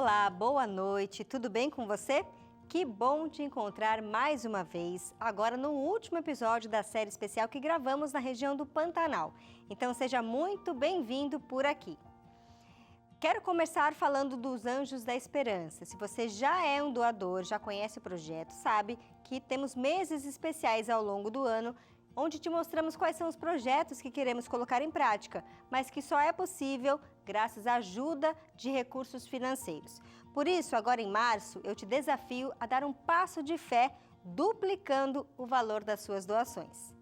Olá, boa noite, tudo bem com você? Que bom te encontrar mais uma vez, agora no último episódio da série especial que gravamos na região do Pantanal. Então seja muito bem-vindo por aqui. Quero começar falando dos Anjos da Esperança. Se você já é um doador, já conhece o projeto, sabe que temos meses especiais ao longo do ano onde te mostramos quais são os projetos que queremos colocar em prática, mas que só é possível graças à ajuda de recursos financeiros. Por isso, agora em março, eu te desafio a dar um passo de fé duplicando o valor das suas doações.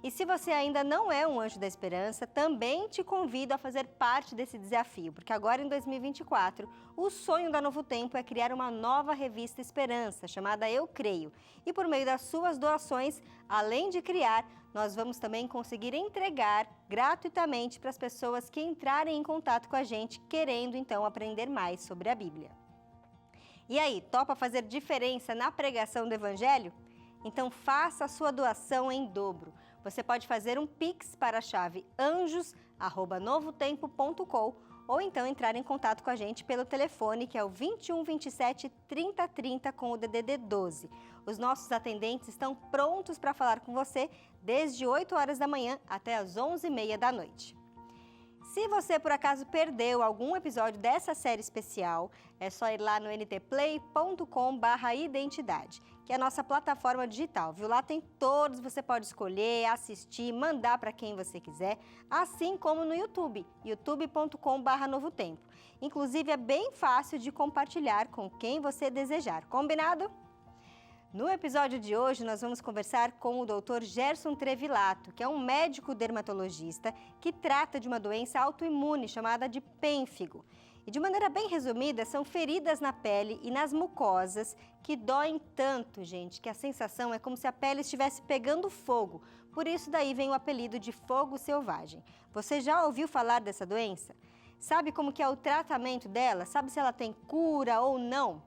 E se você ainda não é um Anjo da Esperança, também te convido a fazer parte desse desafio, porque agora em 2024, o sonho da Novo Tempo é criar uma nova revista Esperança, chamada Eu Creio. E por meio das suas doações, além de criar, nós vamos também conseguir entregar gratuitamente para as pessoas que entrarem em contato com a gente, querendo então aprender mais sobre a Bíblia. E aí, topa fazer diferença na pregação do Evangelho? Então faça a sua doação em dobro. Você pode fazer um Pix para a chave anjos@novotempo.com ou então entrar em contato com a gente pelo telefone que é o 21 27 30 30 com o DDD 12. Os nossos atendentes estão prontos para falar com você desde 8 horas da manhã até as 11h30 da noite. Se você por acaso perdeu algum episódio dessa série especial, é só ir lá no ntplay.com/identidade, que é a nossa plataforma digital, viu? Lá tem todos, você pode escolher, assistir, mandar para quem você quiser, assim como no YouTube, youtube.com/novotempo. Inclusive é bem fácil de compartilhar com quem você desejar, combinado? No episódio de hoje, nós vamos conversar com o Dr. Gerson Trevilato, que é um médico dermatologista que trata de uma doença autoimune chamada de pênfigo. E de maneira bem resumida, são feridas na pele e nas mucosas que doem tanto, gente, que a sensação é como se a pele estivesse pegando fogo. Por isso daí vem o apelido de fogo selvagem. Você já ouviu falar dessa doença? Sabe como que é o tratamento dela? Sabe se ela tem cura ou não?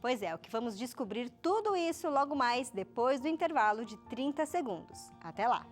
Pois é, o que vamos descobrir tudo isso logo mais depois do intervalo de 30 segundos. Até lá!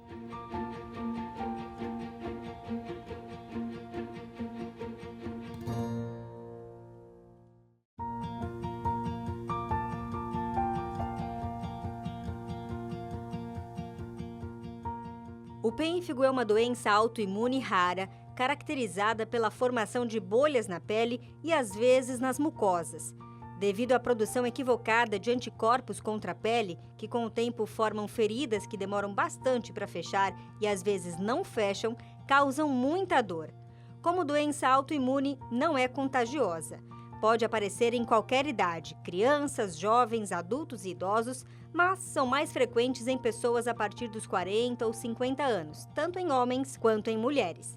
O pênfigo é uma doença autoimune rara, caracterizada pela formação de bolhas na pele e às vezes nas mucosas. Devido à produção equivocada de anticorpos contra a pele, que com o tempo formam feridas que demoram bastante para fechar e às vezes não fecham, causam muita dor. Como doença autoimune, não é contagiosa. Pode aparecer em qualquer idade, crianças, jovens, adultos e idosos, mas são mais frequentes em pessoas a partir dos 40 ou 50 anos, tanto em homens quanto em mulheres.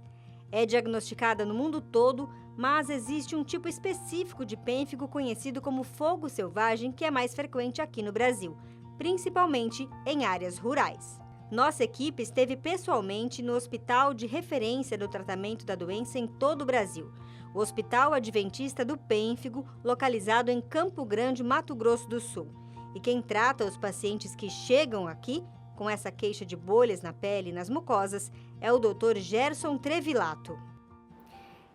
É diagnosticada no mundo todo, mas existe um tipo específico de pênfigo conhecido como fogo selvagem que é mais frequente aqui no Brasil, principalmente em áreas rurais. Nossa equipe esteve pessoalmente no hospital de referência do tratamento da doença em todo o Brasil, o Hospital Adventista do Pênfigo, localizado em Campo Grande, Mato Grosso do Sul. E quem trata os pacientes que chegam aqui com essa queixa de bolhas na pele e nas mucosas é o Dr. Gerson Trevilato.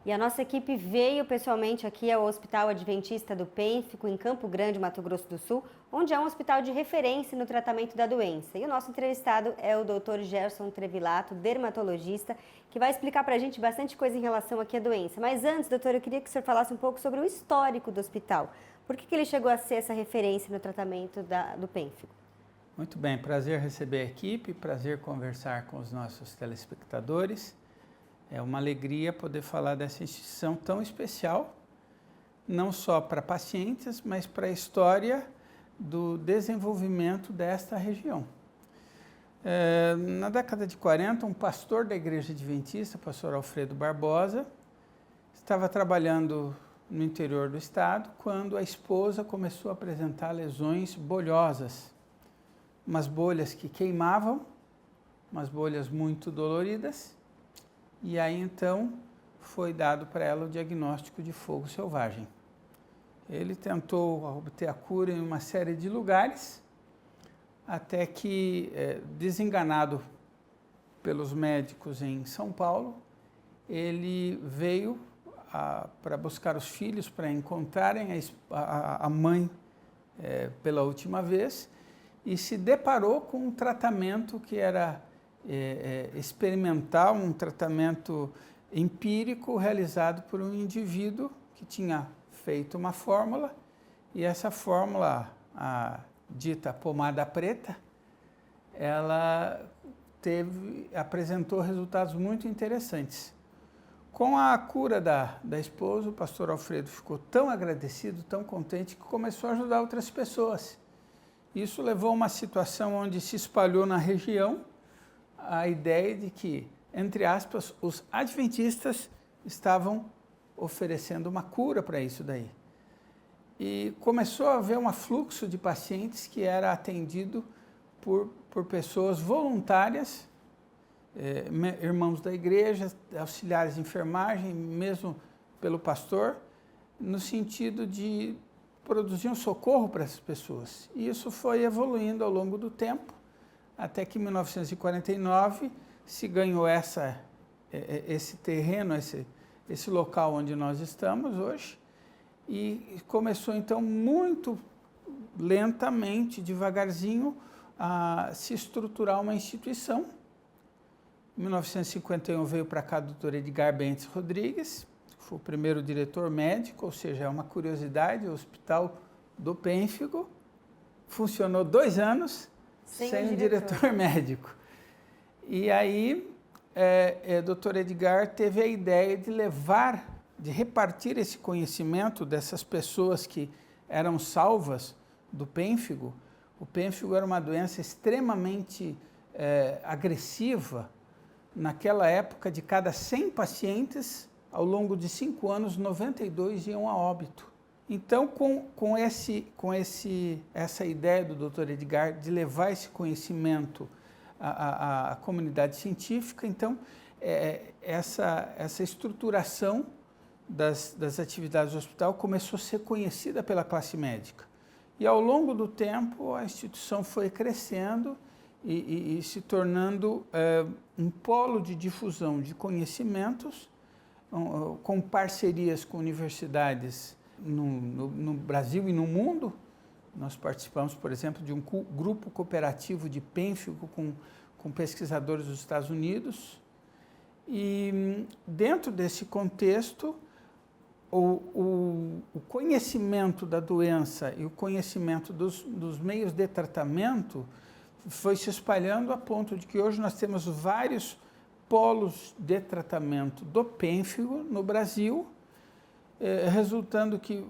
E a nossa equipe veio pessoalmente aqui ao Hospital Adventista do Pênfigo, em Campo Grande, Mato Grosso do Sul, onde é um hospital de referência no tratamento da doença. E o nosso entrevistado é o Dr. Gerson Trevilato, dermatologista, que vai explicar para a gente bastante coisa em relação aqui à doença. Mas antes, doutor, eu queria que o senhor falasse um pouco sobre o histórico do hospital. Por que ele chegou a ser essa referência no tratamento do pênfigo? Muito bem, prazer receber a equipe, prazer conversar com os nossos telespectadores. É uma alegria poder falar dessa instituição tão especial, não só para pacientes, mas para a história do desenvolvimento desta região. Na década de 40, um pastor da Igreja Adventista, o pastor Alfredo Barbosa, estava trabalhando no interior do estado quando a esposa começou a apresentar lesões bolhosas, umas bolhas que queimavam, umas bolhas muito doloridas. E aí, então, foi dado para ela o diagnóstico de fogo selvagem. Ele tentou obter a cura em uma série de lugares, até que, desenganado pelos médicos em São Paulo, ele veio para buscar os filhos, para encontrarem a mãe pela última vez, e se deparou com um tratamento que era experimental, um tratamento empírico realizado por um indivíduo que tinha feito uma fórmula, e essa fórmula, a dita pomada preta, ela apresentou resultados muito interessantes. Com a cura da esposa, o pastor Alfredo ficou tão agradecido, tão contente, que começou a ajudar outras pessoas. Isso levou a uma situação onde se espalhou na região a ideia de que, entre aspas, os adventistas estavam oferecendo uma cura para isso daí. E começou a haver um afluxo de pacientes que era atendido por pessoas voluntárias, irmãos da igreja, auxiliares de enfermagem, mesmo pelo pastor, no sentido de produzir um socorro para essas pessoas. E isso foi evoluindo ao longo do tempo, até que em 1949 se ganhou esse terreno, esse local onde nós estamos hoje, e começou então muito lentamente, devagarzinho, a se estruturar uma instituição. Em 1951 veio para cá o Dr. Edgar Bentes Rodrigues, foi o primeiro diretor médico, ou seja, é uma curiosidade, o Hospital do Pênfigo funcionou 2 anos sem um diretor médico. E aí, Dr. Edgar teve a ideia de repartir esse conhecimento dessas pessoas que eram salvas do pênfigo. O pênfigo era uma doença extremamente agressiva. Naquela época, de cada 100 pacientes, ao longo de 5 anos, 92 iam a óbito. Então, com essa ideia do Dr. Edgar de levar esse conhecimento à comunidade científica, então, essa estruturação das atividades do hospital começou a ser conhecida pela classe médica. E ao longo do tempo, a instituição foi crescendo e se tornando um polo de difusão de conhecimentos, com parcerias com universidades no Brasil e no mundo. Nós participamos, por exemplo, de um grupo cooperativo de pênfigo com pesquisadores dos Estados Unidos. E dentro desse contexto, o conhecimento da doença e o conhecimento dos meios de tratamento foi se espalhando a ponto de que hoje nós temos vários polos de tratamento do pênfigo no Brasil, resultando que,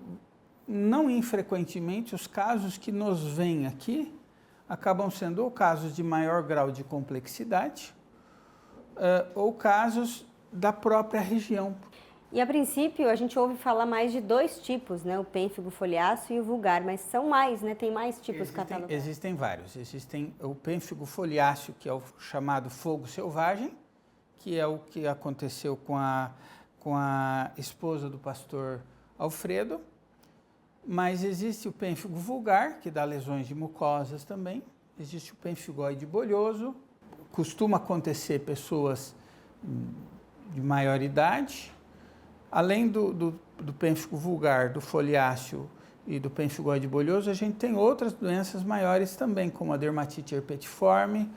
não infrequentemente, os casos que nos vêm aqui acabam sendo ou casos de maior grau de complexidade ou casos da própria região. E a princípio a gente ouve falar mais de 2 tipos, né? O pênfigo foliáceo e o vulgar, mas são mais, né? Tem mais tipos catalogados. Existem vários. Existem o pênfigo foliáceo, que é o chamado fogo selvagem, que é o que aconteceu com a esposa do pastor Alfredo, mas existe o pênfigo vulgar, que dá lesões de mucosas também, existe o pênfigoide bolhoso, costuma acontecer pessoas de maior idade. Além do pênfigo vulgar, do foliáceo e do pênfigoide bolhoso, a gente tem outras doenças maiores também, como a dermatite herpetiforme,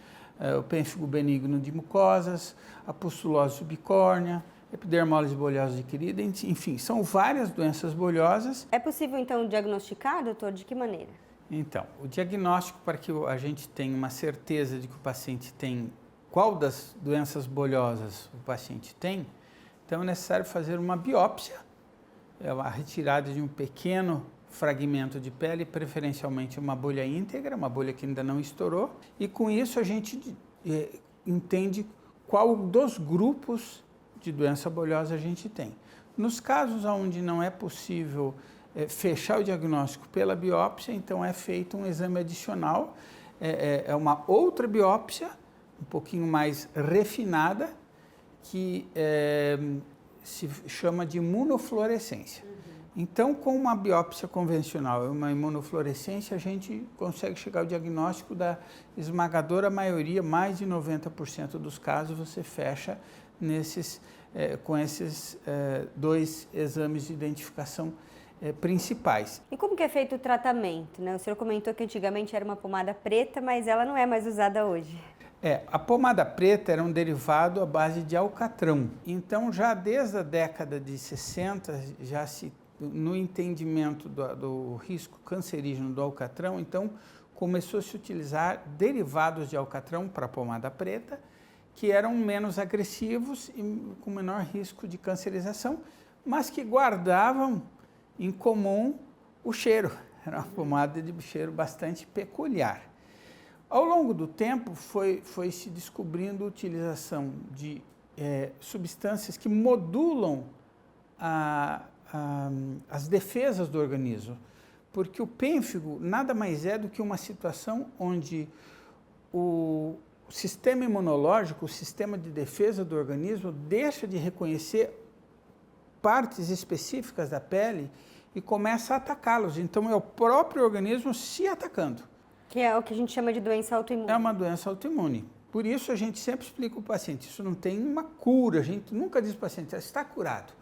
o pênfigo benigno de mucosas, a pustulose subcórnea, epidermólise bolhosa adquirida, enfim, são várias doenças bolhosas. É possível, então, diagnosticar, doutor? De que maneira? Então, o diagnóstico, para que a gente tenha uma certeza de que o paciente tem, qual das doenças bolhosas o paciente tem, então é necessário fazer uma biópsia, a retirada de um pequeno fragmento de pele, preferencialmente uma bolha íntegra, uma bolha que ainda não estourou, e com isso a gente entende qual dos grupos de doença bolhosa a gente tem. Nos casos onde não é possível fechar o diagnóstico pela biópsia, então é feito um exame adicional, é uma outra biópsia, um pouquinho mais refinada, que se chama de imunofluorescência. Então, com uma biópsia convencional e uma imunofluorescência, a gente consegue chegar ao diagnóstico da esmagadora maioria, mais de 90% dos casos, você fecha com esses 2 exames de identificação principais. E como que é feito o tratamento, né? O senhor comentou que antigamente era uma pomada preta, mas ela não é mais usada hoje. A pomada preta era um derivado à base de alcatrão. Então, já desde a década de 60, no entendimento do risco cancerígeno do alcatrão, então começou a se utilizar derivados de alcatrão para a pomada preta, que eram menos agressivos e com menor risco de cancerização, mas que guardavam em comum o cheiro. Era uma pomada de cheiro bastante peculiar. Ao longo do tempo, foi se descobrindo a utilização de substâncias que modulam as defesas do organismo, porque o pênfigo nada mais é do que uma situação onde o sistema imunológico, o sistema de defesa do organismo, deixa de reconhecer partes específicas da pele e começa a atacá-los. Então, é o próprio organismo se atacando. Que é o que a gente chama de doença autoimune. É uma doença autoimune. Por isso, a gente sempre explica para o paciente, isso não tem uma cura. A gente nunca diz para o paciente, está curado.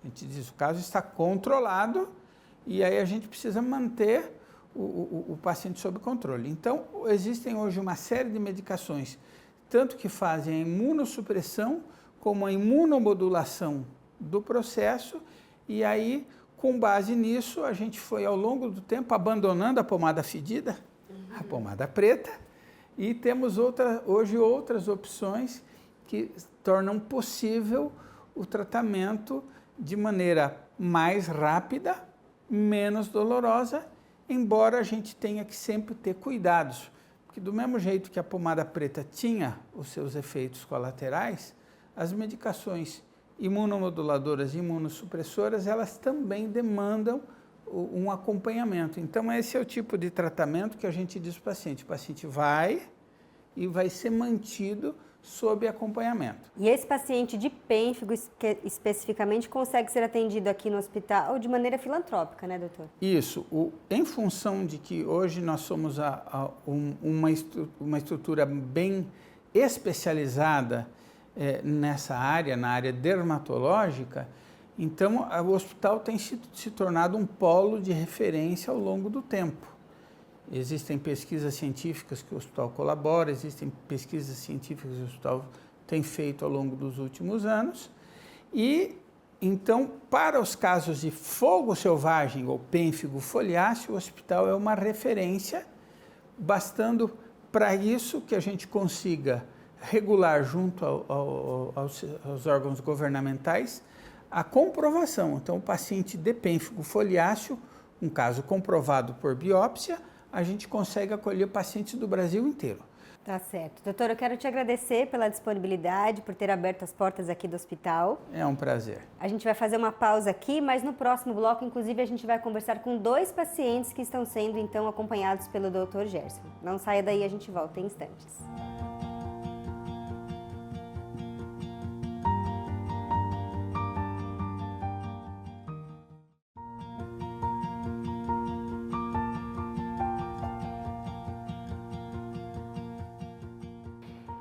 A gente diz, o caso está controlado e aí a gente precisa manter o paciente sob controle. Então, existem hoje uma série de medicações, tanto que fazem a imunossupressão como a imunomodulação do processo, e aí, com base nisso, a gente foi, ao longo do tempo, abandonando a pomada fedida, a pomada preta, e temos hoje outras opções que tornam possível o tratamento de maneira mais rápida, menos dolorosa, embora a gente tenha que sempre ter cuidados, porque do mesmo jeito que a pomada preta tinha os seus efeitos colaterais, as medicações imunomoduladoras e imunossupressoras, elas também demandam um acompanhamento. Então, esse é o tipo de tratamento que a gente diz para o paciente vai e vai ser mantido sob acompanhamento. E esse paciente de pênfigo, especificamente, consegue ser atendido aqui no hospital de maneira filantrópica, né, doutor? Isso. Em função de que hoje nós somos uma estrutura bem especializada nessa área, na área dermatológica, então o hospital tem se tornado um polo de referência ao longo do tempo. Existem pesquisas científicas que o hospital colabora, existem pesquisas científicas que o hospital tem feito ao longo dos últimos anos. E, então, para os casos de fogo selvagem ou pênfigo foliáceo, o hospital é uma referência, bastando para isso que a gente consiga regular junto aos órgãos governamentais a comprovação. Então, o paciente de pênfigo foliáceo, um caso comprovado por biópsia, a gente consegue acolher pacientes do Brasil inteiro. Tá certo. Doutor, eu quero te agradecer pela disponibilidade, por ter aberto as portas aqui do hospital. É um prazer. A gente vai fazer uma pausa aqui, mas no próximo bloco, inclusive, a gente vai conversar com 2 pacientes que estão sendo, então, acompanhados pelo Dr. Gerson. Não saia daí, a gente volta em instantes.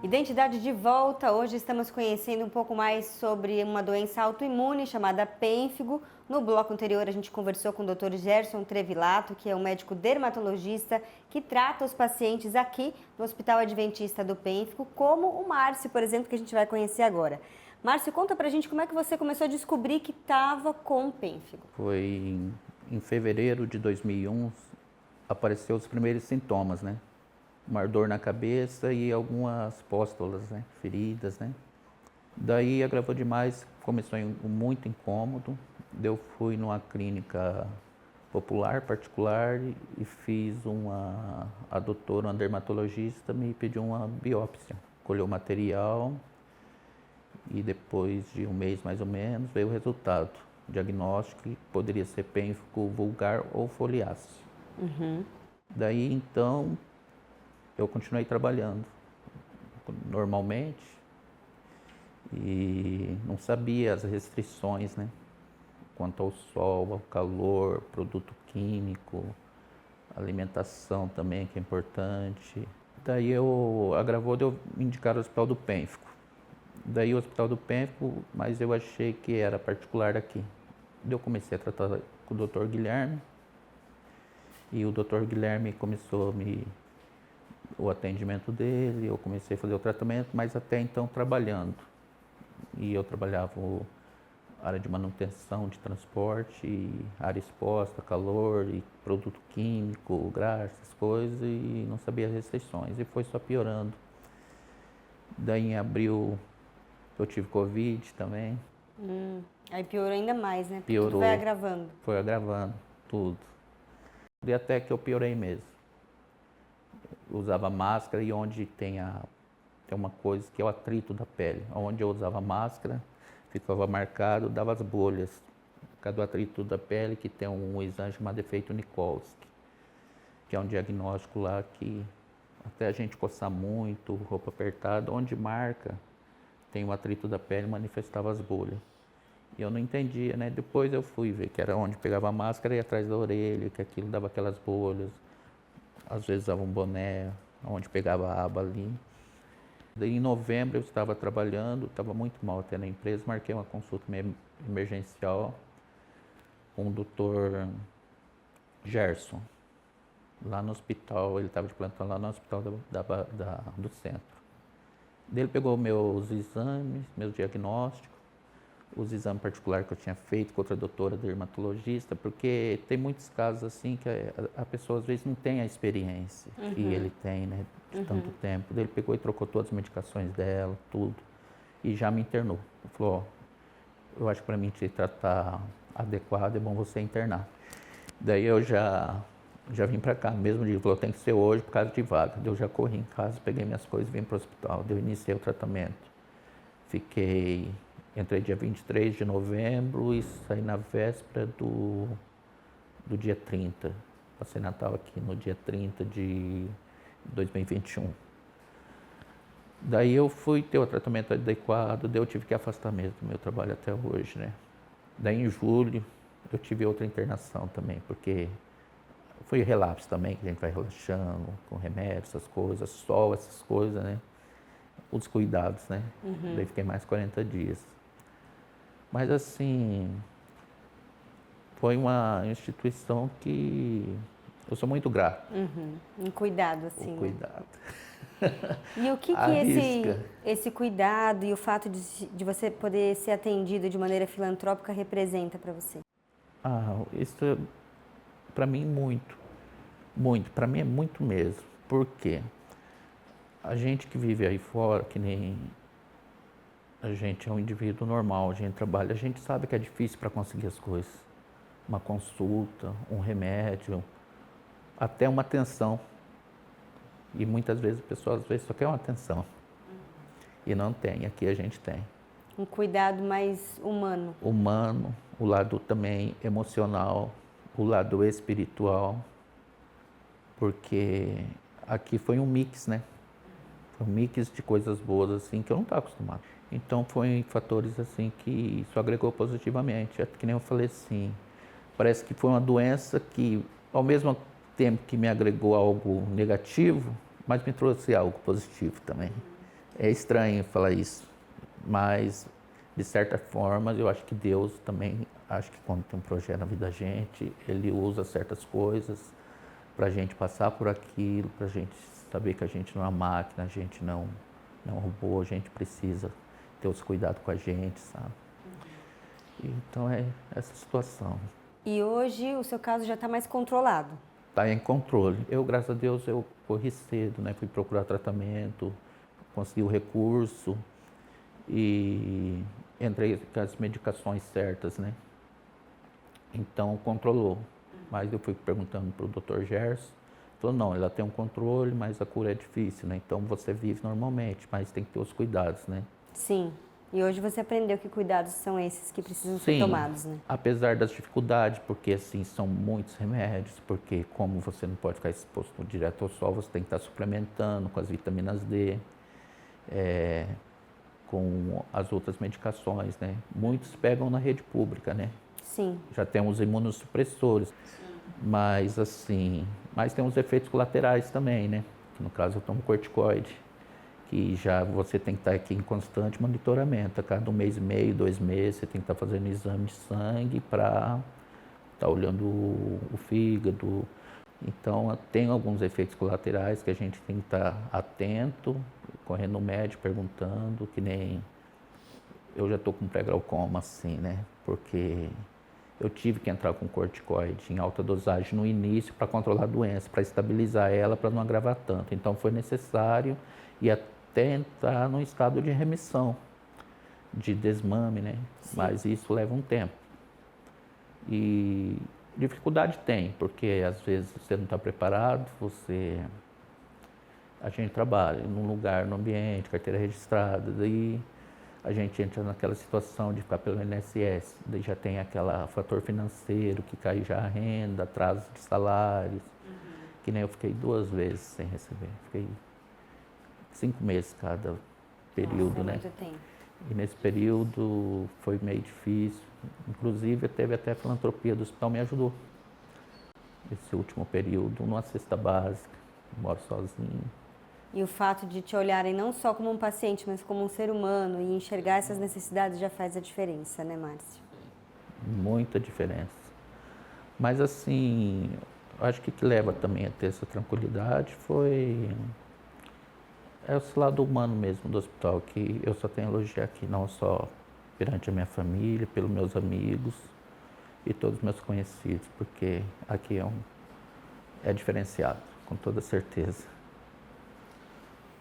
Identidade de volta. Hoje estamos conhecendo um pouco mais sobre uma doença autoimune chamada pênfigo. No bloco anterior a gente conversou com o Dr. Gerson Trevilato, que é um médico dermatologista que trata os pacientes aqui no Hospital Adventista do Pênfigo, como o Márcio, por exemplo, que a gente vai conhecer agora. Márcio, conta pra gente como é que você começou a descobrir que estava com pênfigo. Foi em fevereiro de 2001, apareceu os primeiros sintomas, né? Uma ardor na cabeça e algumas póstulas, né? Feridas, né? Daí agravou demais, começou muito incômodo. Eu fui numa clínica popular, particular, e fiz a doutora, uma dermatologista, me pediu uma biópsia. Colheu o material e depois de um mês mais ou menos veio o resultado. Diagnóstico que poderia ser pênfigo vulgar ou foliáceo. Uhum. Daí então eu continuei trabalhando normalmente e não sabia as restrições, né? Quanto ao sol, ao calor, produto químico, alimentação também, que é importante. Daí agravou de eu me indicar o Hospital do Pênfigo. Daí o Hospital do Pênfico, mas eu achei que era particular aqui. Daí eu comecei a tratar com o Dr. Guilherme. E o Dr. Guilherme começou o atendimento dele, eu comecei a fazer o tratamento, mas até então trabalhando. E eu trabalhava área de manutenção, de transporte, área exposta, calor, e produto químico, graxa, essas coisas, e não sabia as restrições. E foi só piorando. Daí em abril eu tive Covid também. Aí piorou ainda mais, né? Porque Piorou. tudo vai agravando. Foi agravando tudo. E até que eu piorei mesmo. Usava máscara e onde tem uma coisa que é o atrito da pele. Onde eu usava máscara, ficava marcado, dava as bolhas. Por causa do atrito da pele, que tem um exame chamado efeito Nikolsky, que é um diagnóstico lá que até a gente coçar muito, roupa apertada, onde marca, tem o atrito da pele, manifestava as bolhas. E eu não entendia, né? Depois eu fui ver que era onde pegava a máscara e atrás da orelha, que aquilo dava aquelas bolhas. Às vezes usava um boné, onde pegava a aba ali. Daí em novembro eu estava trabalhando, estava muito mal até na empresa, marquei uma consulta emergencial com o Dr. Gerson, lá no hospital, ele estava de plantão lá no hospital do centro. Daí ele pegou meus exames, meus diagnósticos, os exames particulares que eu tinha feito com outra doutora dermatologista, porque tem muitos casos assim que a pessoa às vezes não tem a experiência que ele tem, né, de tanto tempo. Daí ele pegou e trocou todas as medicações dela, tudo, e já me internou. Ele falou, ó, eu acho que para mim te tratar adequado é bom você internar. Daí eu já vim para cá, no mesmo dia, ele falou, tem que ser hoje por causa de vaga. Daí eu já corri em casa, peguei minhas coisas e vim para o hospital. Daí eu iniciei o tratamento. Entrei dia 23 de novembro e saí na véspera do dia 30. Passei Natal aqui no dia 30 de 2021. Daí eu fui ter o tratamento adequado, daí eu tive que afastar mesmo do meu trabalho até hoje, né? Daí em julho eu tive outra internação também, porque foi relapso também, que a gente vai relaxando com remédios, essas coisas, sol, essas coisas, né? Os cuidados, né? Daí fiquei mais 40 dias. Mas assim, foi uma instituição que eu sou muito grato. Um cuidado, assim. O cuidado. E o que esse cuidado e o fato de você poder ser atendido de maneira filantrópica representa para você? Isso para mim muito, muito. Para mim é muito mesmo. Por quê? A gente que vive aí fora, que nem a gente é um indivíduo normal, a gente trabalha, a gente sabe que é difícil para conseguir as coisas. Uma consulta, um remédio, até uma atenção. E muitas vezes a pessoa às vezes só quer uma atenção. E não tem, aqui a gente tem. Um cuidado mais humano. Humano, o lado também emocional, o lado espiritual. Porque aqui foi um mix, né? Foi um mix de coisas boas assim que eu não estava acostumado. Então foi fatores assim que isso agregou positivamente. É que nem eu falei assim, parece que foi uma doença que ao mesmo tempo que me agregou algo negativo, mas me trouxe algo positivo também. É estranho falar isso, mas de certa forma eu acho que Deus também, acho que quando tem um projeto na vida da gente, Ele usa certas coisas para a gente passar por aquilo, para a gente saber que a gente não é uma máquina, a gente não é um robô, a gente precisa ter os cuidados com a gente, sabe? Então é essa situação. E hoje o seu caso já está mais controlado? Está em controle. Eu, graças a Deus, eu corri cedo, né? Fui procurar tratamento, consegui o recurso e entrei com as medicações certas, né? Então controlou. Mas eu fui perguntando para o Dr. Gerson, falou, não, ela tem um controle, mas a cura é difícil, né? Então você vive normalmente, mas tem que ter os cuidados, né? Sim. E hoje você aprendeu que cuidados são esses que precisam ser tomados, né? Apesar das dificuldades, porque assim, são muitos remédios, porque como você não pode ficar exposto direto ao sol, você tem que estar suplementando com as vitaminas D, com as outras medicações, né? Muitos pegam na rede pública, né? Sim. Já temos imunossupressores, mas assim, tem os efeitos colaterais também, né? Que no caso eu tomo corticoide, que já você tem que estar aqui em constante monitoramento. A cada 1 mês e meio, 2 meses, você tem que estar fazendo exame de sangue para estar olhando o fígado. Então, tem alguns efeitos colaterais que a gente tem que estar atento, correndo no médico, perguntando, que nem eu já estou com pré-glaucoma, assim, né? Porque eu tive que entrar com corticoide em alta dosagem no início para controlar a doença, para estabilizar ela, para não agravar tanto. Então, foi necessário e até entrar num estado de remissão, de desmame, né? Sim. Mas isso leva um tempo. E dificuldade tem, porque às vezes você não está preparado, a gente trabalha num lugar, no ambiente, carteira registrada, daí a gente entra naquela situação de ficar pelo INSS, daí já tem aquele fator financeiro, que cai já a renda, atraso de salários, que nem eu fiquei 2 vezes sem receber, fiquei 5 meses cada período, né? Muito tempo. E nesse período foi meio difícil, inclusive teve até a filantropia do hospital me ajudou. Esse último período, numa cesta básica, moro sozinho. E o fato de te olharem não só como um paciente, mas como um ser humano e enxergar essas necessidades já faz a diferença, né, Márcio? Muita diferença. Mas assim, acho que o que leva também a ter essa tranquilidade foi esse lado humano mesmo do hospital, que eu só tenho a elogiar aqui, não só perante a minha família, pelos meus amigos e todos os meus conhecidos, porque aqui é diferenciado, com toda certeza.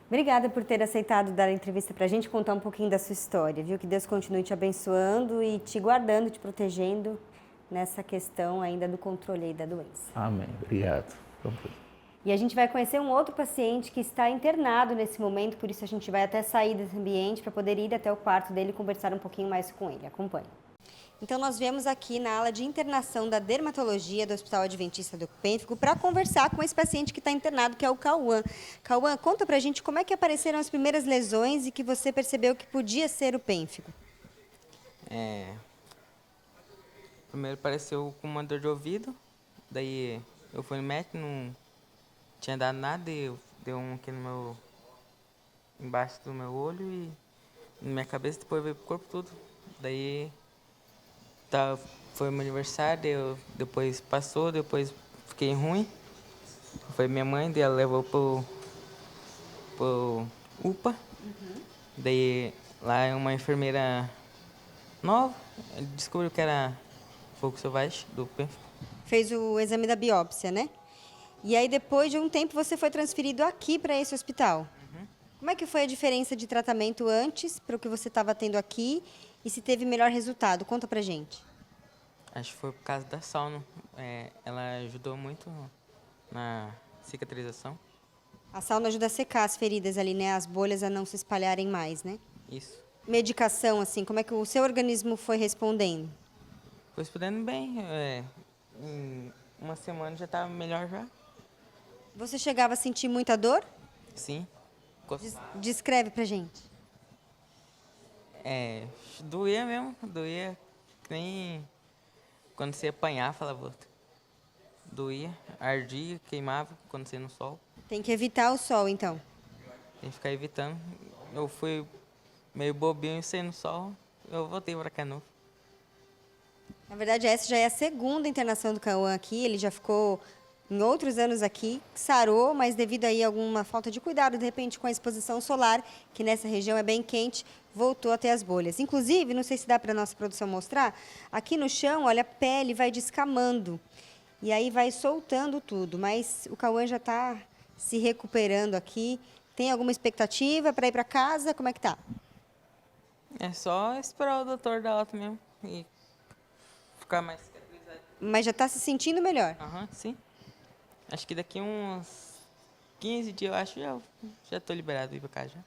Obrigada por ter aceitado dar a entrevista para a gente, contar um pouquinho da sua história, viu? Que Deus continue te abençoando e te guardando, te protegendo nessa questão ainda do controle aí da doença. Amém. Obrigado. E a gente vai conhecer um outro paciente que está internado nesse momento, por isso a gente vai até sair desse ambiente para poder ir até o quarto dele e conversar um pouquinho mais com ele. Acompanhe. Então, nós viemos aqui na ala de internação da dermatologia do Hospital Adventista do Pênfigo para conversar com esse paciente que está internado, que é o Cauã. Cauã, conta pra gente como é que apareceram as primeiras lesões e que você percebeu que podia ser o pênfigo. Primeiro apareceu com uma dor de ouvido, daí eu fui no médico, não tinha dado nada, e deu um aqui embaixo do meu olho e na minha cabeça, depois veio pro corpo tudo. Daí foi meu aniversário, depois passou, depois fiquei ruim. Foi minha mãe, daí ela levou pro UPA. Daí lá uma enfermeira nova descobriu que era fogo selvagem do pênfigo. Fez o exame da biópsia, né? E aí depois de um tempo você foi transferido aqui para esse hospital. Como é que foi a diferença de tratamento antes para o que você estava tendo aqui e se teve melhor resultado? Conta pra gente. Acho que foi por causa da sauna. Ela ajudou muito na cicatrização. A sauna ajuda a secar as feridas ali, né? As bolhas a não se espalharem mais, né? Isso. Medicação, assim, como é que o seu organismo foi respondendo? Foi respondendo bem. Em uma semana já estava melhor já. Você chegava a sentir muita dor? Sim. Descreve pra gente. Doía mesmo. Doía que nem quando você apanhar, falava outro. Doía, ardia, queimava quando você ia no sol. Tem que evitar o sol, então. Tem que ficar evitando. Eu fui meio bobinho e saí no sol, eu voltei para cá novo. Na verdade, essa já é a segunda internação do Cauã aqui. Ele já ficou em outros anos aqui, sarou, mas devido aí a alguma falta de cuidado, de repente com a exposição solar, que nessa região é bem quente, voltou a ter as bolhas. Inclusive, não sei se dá para a nossa produção mostrar, aqui no chão, olha, a pele vai descamando. E aí vai soltando tudo, mas o Cauã já está se recuperando aqui. Tem alguma expectativa para ir para casa? Como é que tá? É só esperar o doutor dar alta mesmo e ficar mais cicatrizado. Mas já está se sentindo melhor? Sim. Acho que daqui uns 15 dias, eu acho, já estou liberado para ir para casa já.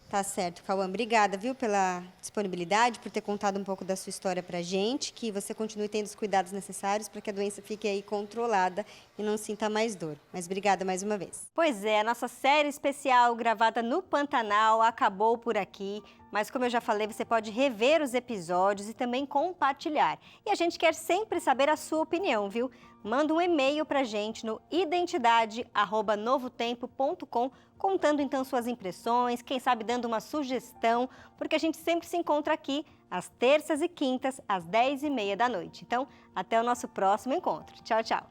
Tá certo, Cauã. Obrigada, viu, pela disponibilidade, por ter contado um pouco da sua história pra gente, que você continue tendo os cuidados necessários para que a doença fique aí controlada e não sinta mais dor. Mas obrigada mais uma vez. Pois é, a nossa série especial gravada no Pantanal acabou por aqui. mas como eu já falei, você pode rever os episódios e também compartilhar. E a gente quer sempre saber a sua opinião, viu? Manda um e-mail pra gente no identidade@novotempo.com, contando então suas impressões, quem sabe dando uma sugestão, porque a gente sempre se encontra aqui às terças e quintas, às 10h30 da noite. Então, até o nosso próximo encontro. Tchau, tchau!